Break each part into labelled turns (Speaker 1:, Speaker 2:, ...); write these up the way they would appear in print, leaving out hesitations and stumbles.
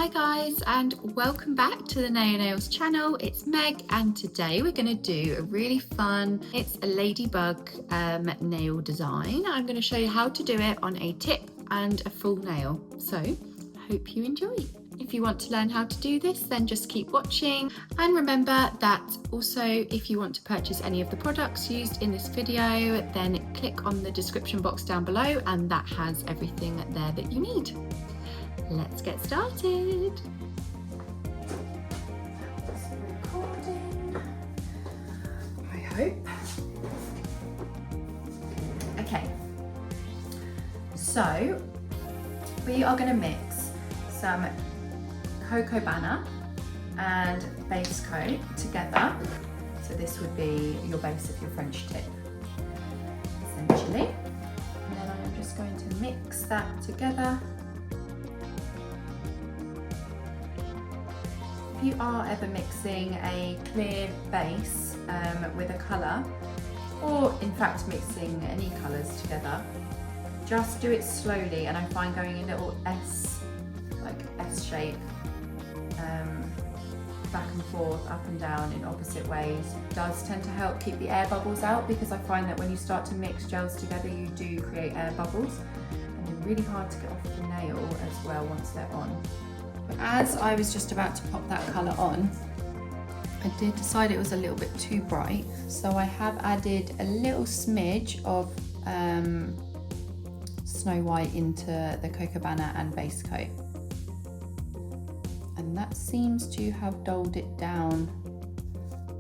Speaker 1: Hi guys, and welcome back to the Naio Nails channel. It's Meg, and today we're going to do a really fun, it's a ladybug nail design. I'm going to show you how to do it on a tip and a full nail, so I hope you enjoy. If you want to learn how to do this, then just keep watching, and remember that also if you want to purchase any of the products used in this video, then click on the description box down below and that has everything there that you need. Let's get started. Recording, I hope. Okay, so we are going to mix some Cocobana and base coat together. So this would be your base of your French tip, essentially. And then I'm just going to mix that together. If you are ever mixing a clear base with a colour, or in fact mixing any colours together, just do it slowly, and I find going a little S, like S shape, back and forth, up and down in opposite ways, does tend to help keep the air bubbles out, because I find that when you start to mix gels together you do create air bubbles, and they're really hard to get off the nail as well once they're on. But as I was just about to pop that colour on, I did decide it was a little bit too bright, so I have added a little smidge of Snow White into the Cocobana and base coat. And that seems to have dulled it down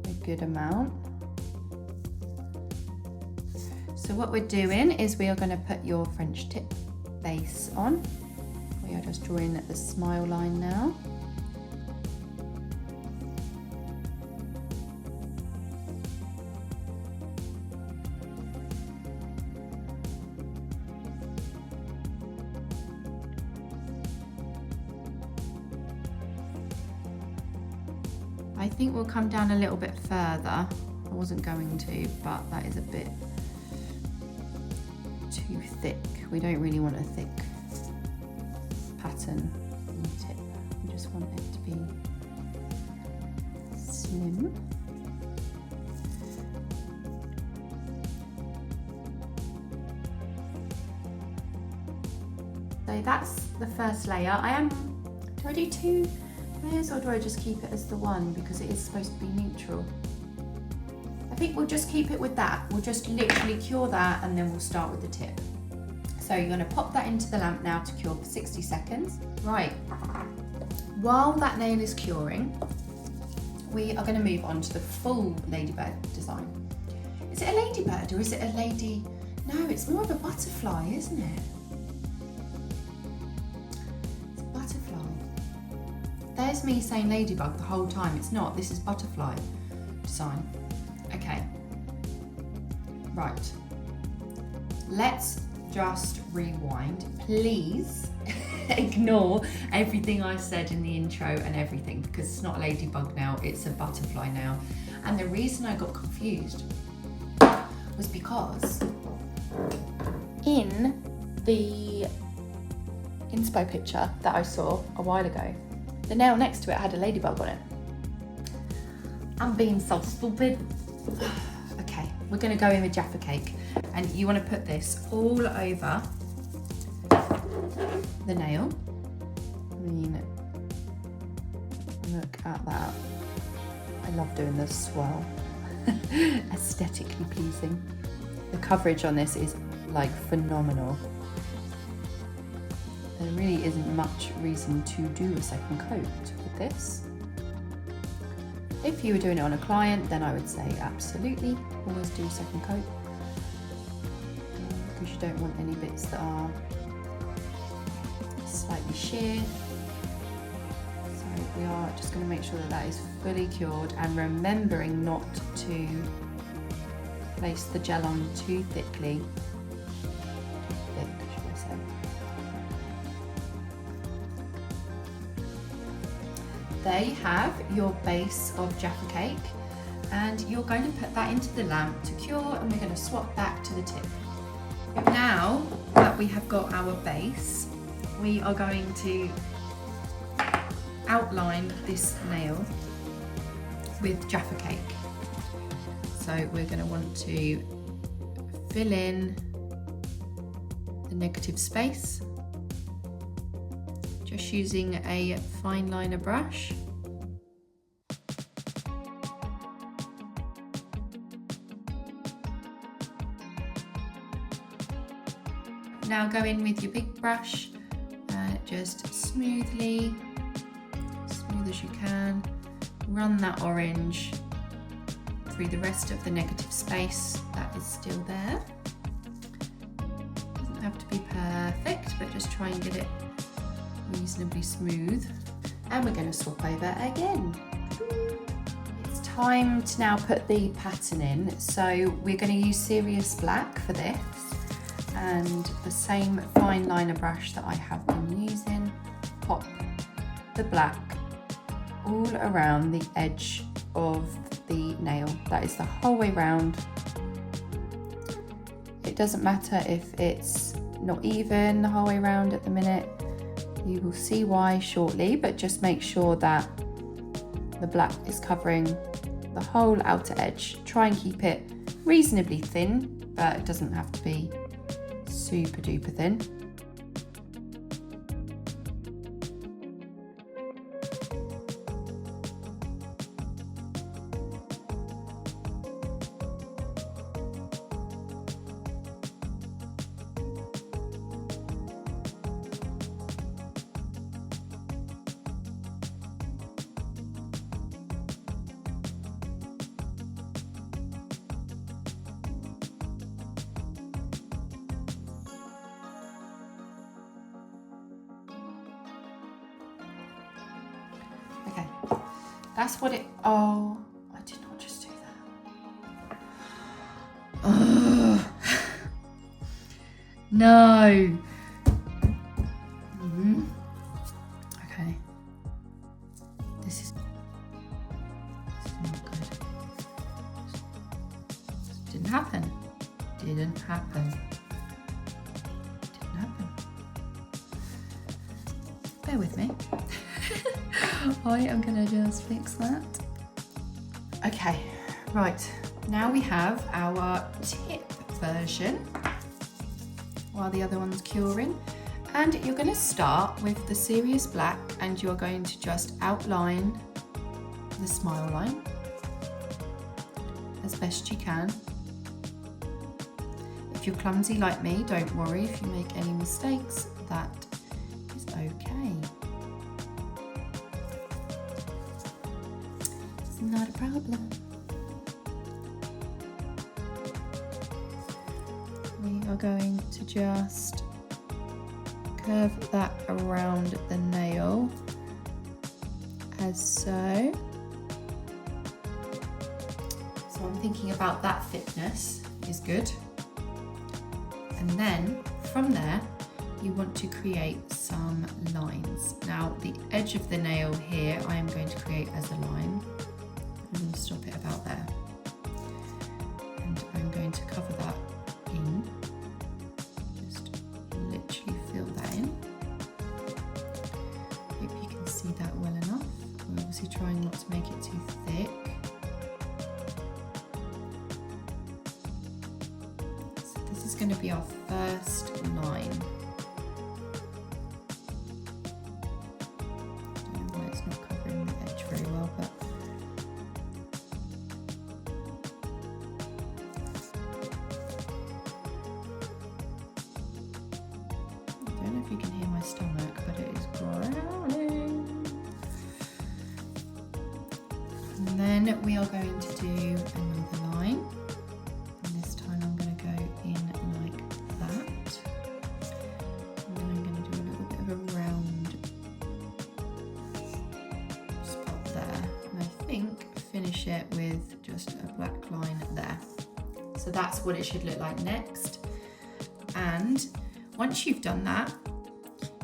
Speaker 1: a good amount. So what we're doing is we are going to put your French tip base on. We are just drawing the smile line now. I think we'll come down a little bit further. I wasn't going to, but that is a bit too thick. We don't really want a thick pattern on the tip. We just want it to be slim. So that's the first layer. Do I do 2 layers, or do I just keep it as the one, because it is supposed to be neutral? I think we'll just keep it with that. We'll just literally cure that, and then we'll start with the tip. So you're going to pop that into the lamp now to cure for 60 seconds. Right, while that nail is curing, we are going to move on to the full ladybird design. Is it a ladybird or is it a lady? No, it's more of a butterfly, isn't it? It's a butterfly. There's me saying ladybug the whole time. It's not, this is butterfly design. Okay, right, let's just rewind. Please ignore everything I said in the intro and everything, because it's not a ladybug now, it's a butterfly now. And the reason I got confused was because in the inspo picture that I saw a while ago, the nail next to it had a ladybug on it. I'm being so stupid. Okay, we're going to go in with Jaffa Cake, and you want to put this all over the nail. I mean, look at that. I love doing the swirl. Aesthetically pleasing. The coverage on this is like phenomenal. There really isn't much reason to do a second coat with this. If you were doing it on a client, then I would say absolutely always do a second coat, because you don't want any bits that are slightly sheer. So we are just going to make sure that that is fully cured, and remembering not to place the gel on too thickly. Too thick, should I say. There you have your base of Jaffa Cake, and you're going to put that into the lamp to cure, and we're going to swap back to the tip. Now that we have got our base, we are going to outline this nail with Jaffa Cake. So we're going to want to fill in the negative space, just using a fine liner brush. Now go in with your big brush, just smoothly, smooth as you can, run that orange through the rest of the negative space that is still there. Doesn't have to be perfect, but just try and get it reasonably smooth. And we're going to swap over again. It's time to now put the pattern in. So we're going to use Serious Black for this, and the same fine liner brush that I have been using, pop the black all around the edge of the nail. That is the whole way round. It doesn't matter if it's not even the whole way round at the minute. You will see why shortly, but just make sure that the black is covering the whole outer edge. Try and keep it reasonably thin, but it doesn't have to be super duper thin. Okay, that's what it, oh, I did not just do that. Oh. No. Okay. This is not good. Didn't happen. Didn't happen. Didn't happen. Bear with me. I am gonna just fix that. Okay, right. Now we have our tip version while the other one's curing. And you're gonna start with the Serious Black, and you're going to just outline the smile line as best you can. If you're clumsy like me, don't worry if you make any mistakes, that is okay. It's not a problem. We are going to just curve that around the nail as so. So I'm thinking about that thickness is good. And then from there, you want to create some lines. Now the edge of the nail here, I am going to create as a line. I'm going to stop it about there. And I'm going to cover that in. Just literally fill that in. Hope you can see that well enough. We're obviously trying not to make it too thick. So this is going to be our first line. I don't know why it's not covering the edge very well, but I don't know if you can hear my stomach, but it is growling. And then we are going to do another line. And this time I'm going to go in like that. And then I'm going to do a little bit of a round spot there. And I think finish it with just a black line there. So that's what it should look like next. And once you've done that,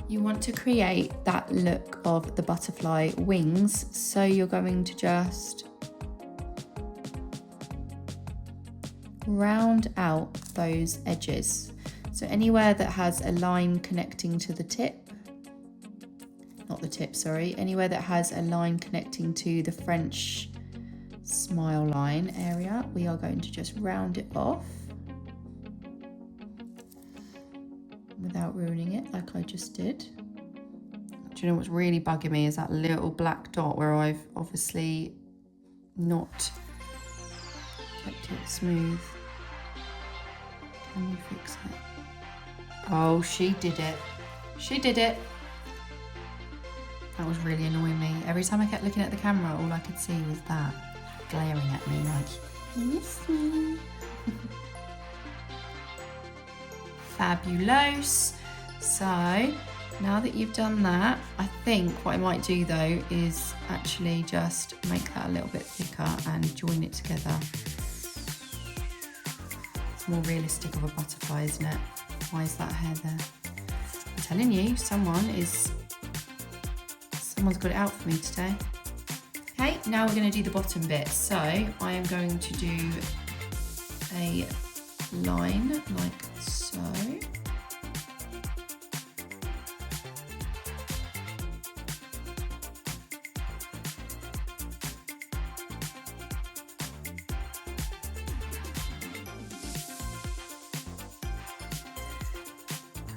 Speaker 1: you want to create that look of the butterfly wings. So you're going to just round out those edges. So anywhere that has a line connecting to the tip, not not the tip, sorry, anywhere that has a line connecting to the French smile line area, we are going to just round it off without ruining it like I just did. Do you know what's really bugging me is that little black dot where I've obviously not kept it smooth. Can we fix it? Oh, she did it. She did it. That was really annoying me. Every time I kept looking at the camera, all I could see was that glaring at me like, miss me. Fabulous. So now that you've done that, I think what I might do though is actually just make that a little bit thicker and join it together. It's more realistic of a butterfly, isn't it? Why is that hair there? I'm telling you, someone's got it out for me today. Okay, now we're going to do the bottom bit. So I am going to do a line like so.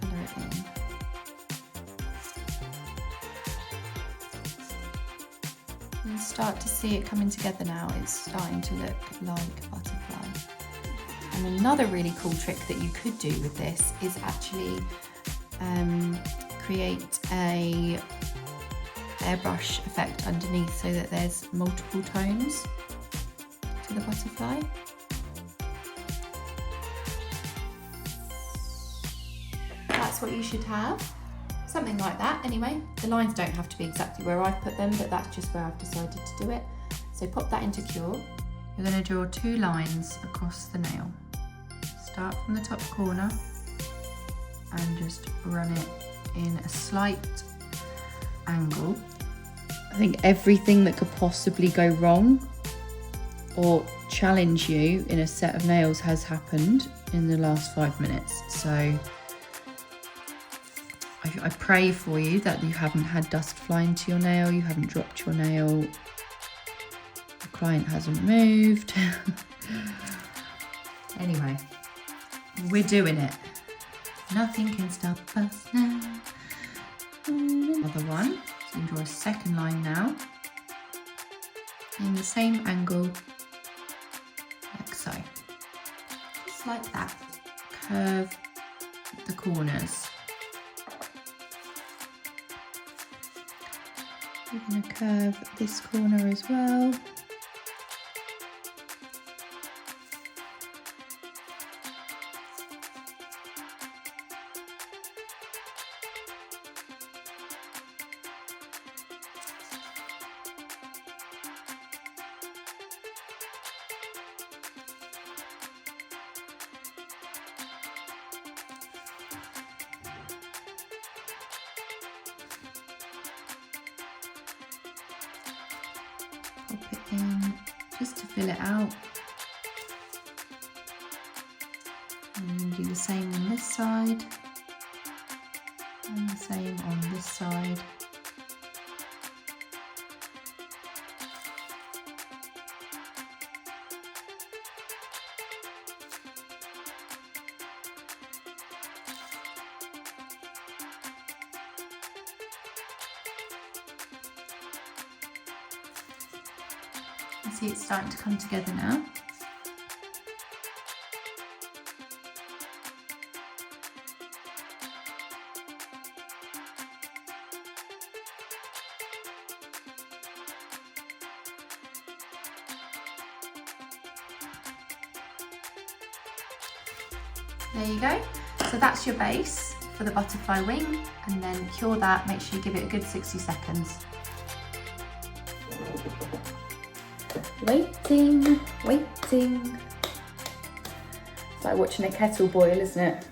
Speaker 1: Colour it in. You start to see it coming together now. It's starting to look like a butterfly. And another really cool trick that you could do with this is actually create a airbrush effect underneath so that there's multiple tones to the butterfly. That's what you should have. Something like that. Anyway, the lines don't have to be exactly where I've put them, but that's just where I've decided to do it. So pop that into Cure. You're going to draw 2 lines across the nail. Start from the top corner and just run it in a slight angle. I think everything that could possibly go wrong or challenge you in a set of nails has happened in the last 5 minutes. So I pray for you that you haven't had dust fly into your nail, you haven't dropped your nail, the client hasn't moved. Anyway, we're doing it. Nothing can stop us now. Another one. So you draw a second line now. In the same angle, like so. Just like that. Curve the corners. We're going to curve this corner as well. Pop it in just to fill it out, and do the same on this side and the same on this side. You see it's starting to come together now. There you go. So that's your base for the butterfly wing, and then cure that. Make sure you give it a good 60 seconds. Waiting, waiting. It's like watching a kettle boil, isn't it?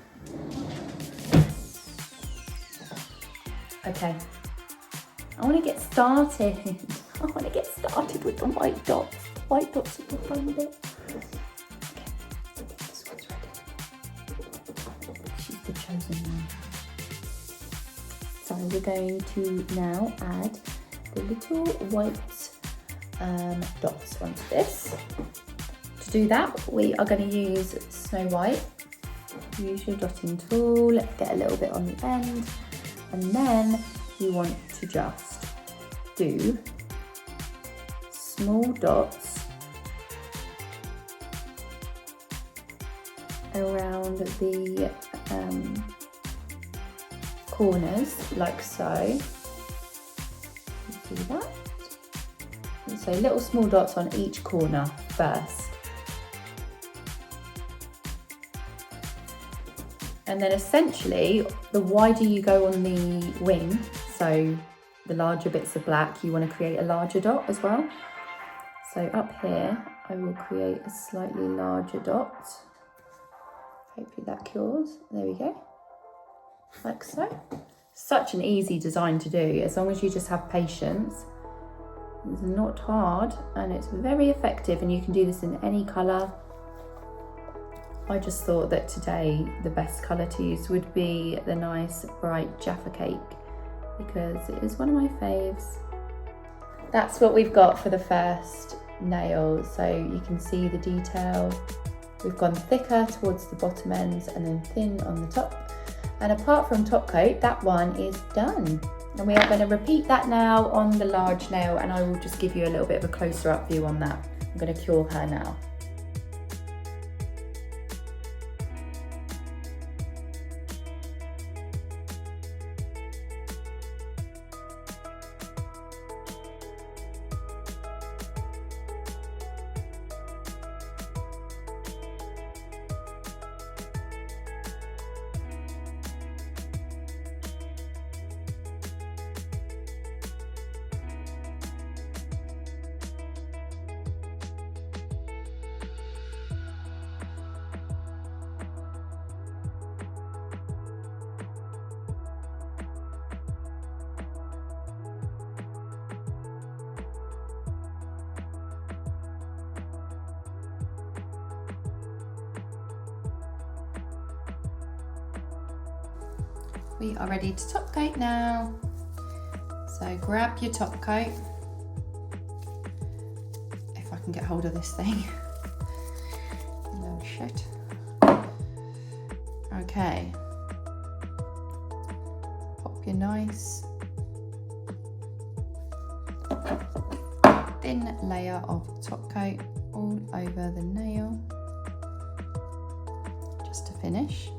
Speaker 1: Okay. I want to get started. I want to get started with the white dots. White dots are the fun bit. Okay, this one's ready. She's the chosen one. Sorry, we're going to now add the little white dots onto this. To do that, we are going to use Snow White. Use your dotting tool, get a little bit on the end, and then you want to just do small dots around the corners, like so. You see that? And so little small dots on each corner first. And then essentially, the wider you go on the wing, so the larger bits of black, you want to create a larger dot as well. So up here, I will create a slightly larger dot. Hopefully that cures. There we go. Like so. Such an easy design to do, as long as you just have patience. It's not hard and it's very effective, and you can do this in any colour. I just thought that today the best colour to use would be the nice bright Jaffa Cake, because it is one of my faves. That's what we've got for the first nail, so you can see the detail. We've gone thicker towards the bottom ends and then thin on the top. And apart from top coat, that one is done. And we are going to repeat that now on the large nail, and I will just give you a little bit of a closer up view on that. I'm going to cure her now. We are ready to top coat now. So grab your top coat. If I can get hold of this thing. No shit. Okay. Pop your nice thin layer of top coat all over the nail, just to finish.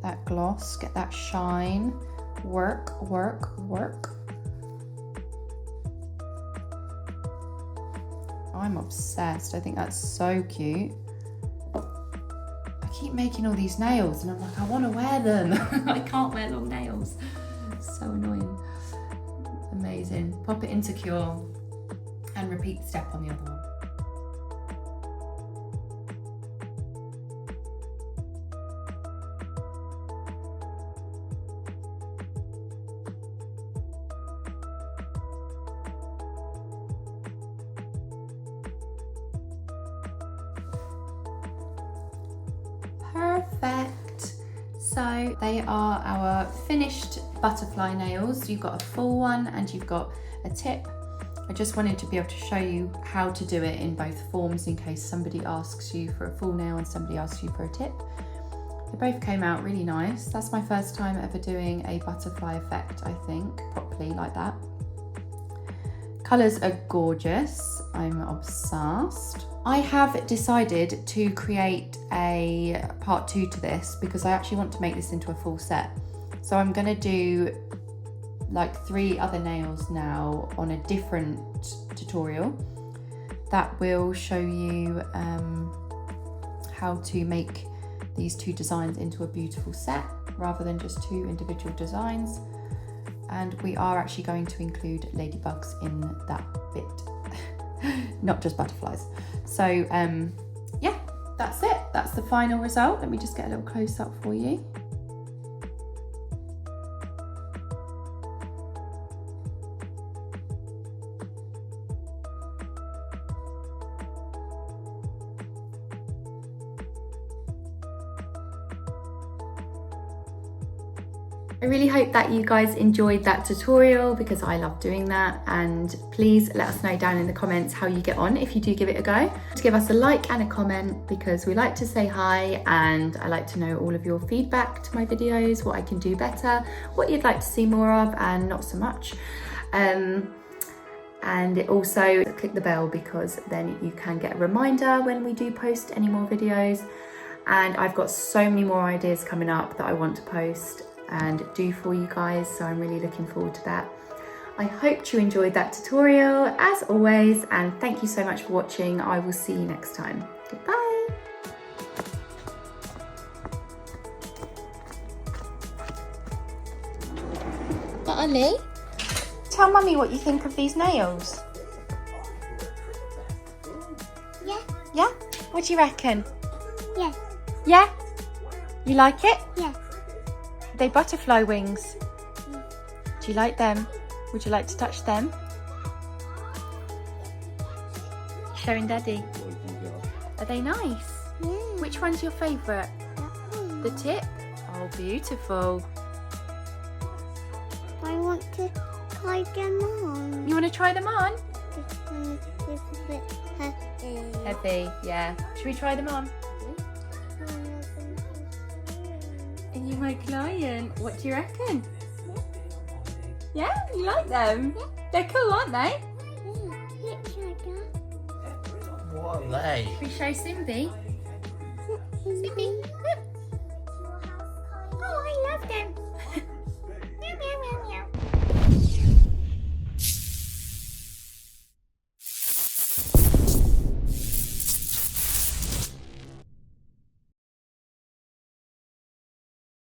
Speaker 1: That gloss, get that shine, work, work, work. I'm obsessed. I think that's so cute. I keep making all these nails and I'm like, I want to wear them. I can't wear long nails. It's so annoying. Amazing. Pop it into cure and repeat the step on the other one. Perfect. So they are our finished butterfly nails. You've got a full one and you've got a tip. I just wanted to be able to show you how to do it in both forms in case somebody asks you for a full nail and somebody asks you for a tip. They both came out really nice. That's my first time ever doing a butterfly effect, I think, properly like that. Colours are gorgeous. I'm obsessed. I have decided to create a part 2 to this because I actually want to make this into a full set. So I'm going to do like 3 other nails now on a different tutorial that will show you how to make these 2 designs into a beautiful set rather than just 2 individual designs. And we are actually going to include ladybugs in that bit, not just butterflies. So yeah, that's it. That's the final result. Let me just get a little close up for you. I really hope that you guys enjoyed that tutorial because I love doing that, and please let us know down in the comments how you get on if you do give it a go. Give us a like and a comment because we like to say hi, and I like to know all of your feedback to my videos, what I can do better, what you'd like to see more of and not so much. And also click the bell because then you can get a reminder when we do post any more videos. And I've got so many more ideas coming up that I want to post and do for you guys, so I'm really looking forward to that. I hope you enjoyed that tutorial as always, and thank you so much for watching. I will see you next time. Goodbye. Ollie, tell mummy what you think of these nails.
Speaker 2: Yeah.
Speaker 1: Yeah? What do you reckon?
Speaker 2: Yeah.
Speaker 1: Yeah? You like it?
Speaker 2: Yeah.
Speaker 1: They butterfly wings. Do you like them? Would you like to touch them? Showing Daddy. Are they nice?
Speaker 2: Yeah.
Speaker 1: Which one's your favourite? The tip? Oh, beautiful.
Speaker 2: I want to try them on.
Speaker 1: You want to try them on?
Speaker 2: This one is a bit heavy.
Speaker 1: Heavy, yeah. Should we try them on? Are you my client? What do you reckon? Yeah, you like them?
Speaker 2: Yeah.
Speaker 1: They're cool, aren't they?
Speaker 2: Looks like that.
Speaker 3: What are they?
Speaker 1: Should we show Simbi? Simbi?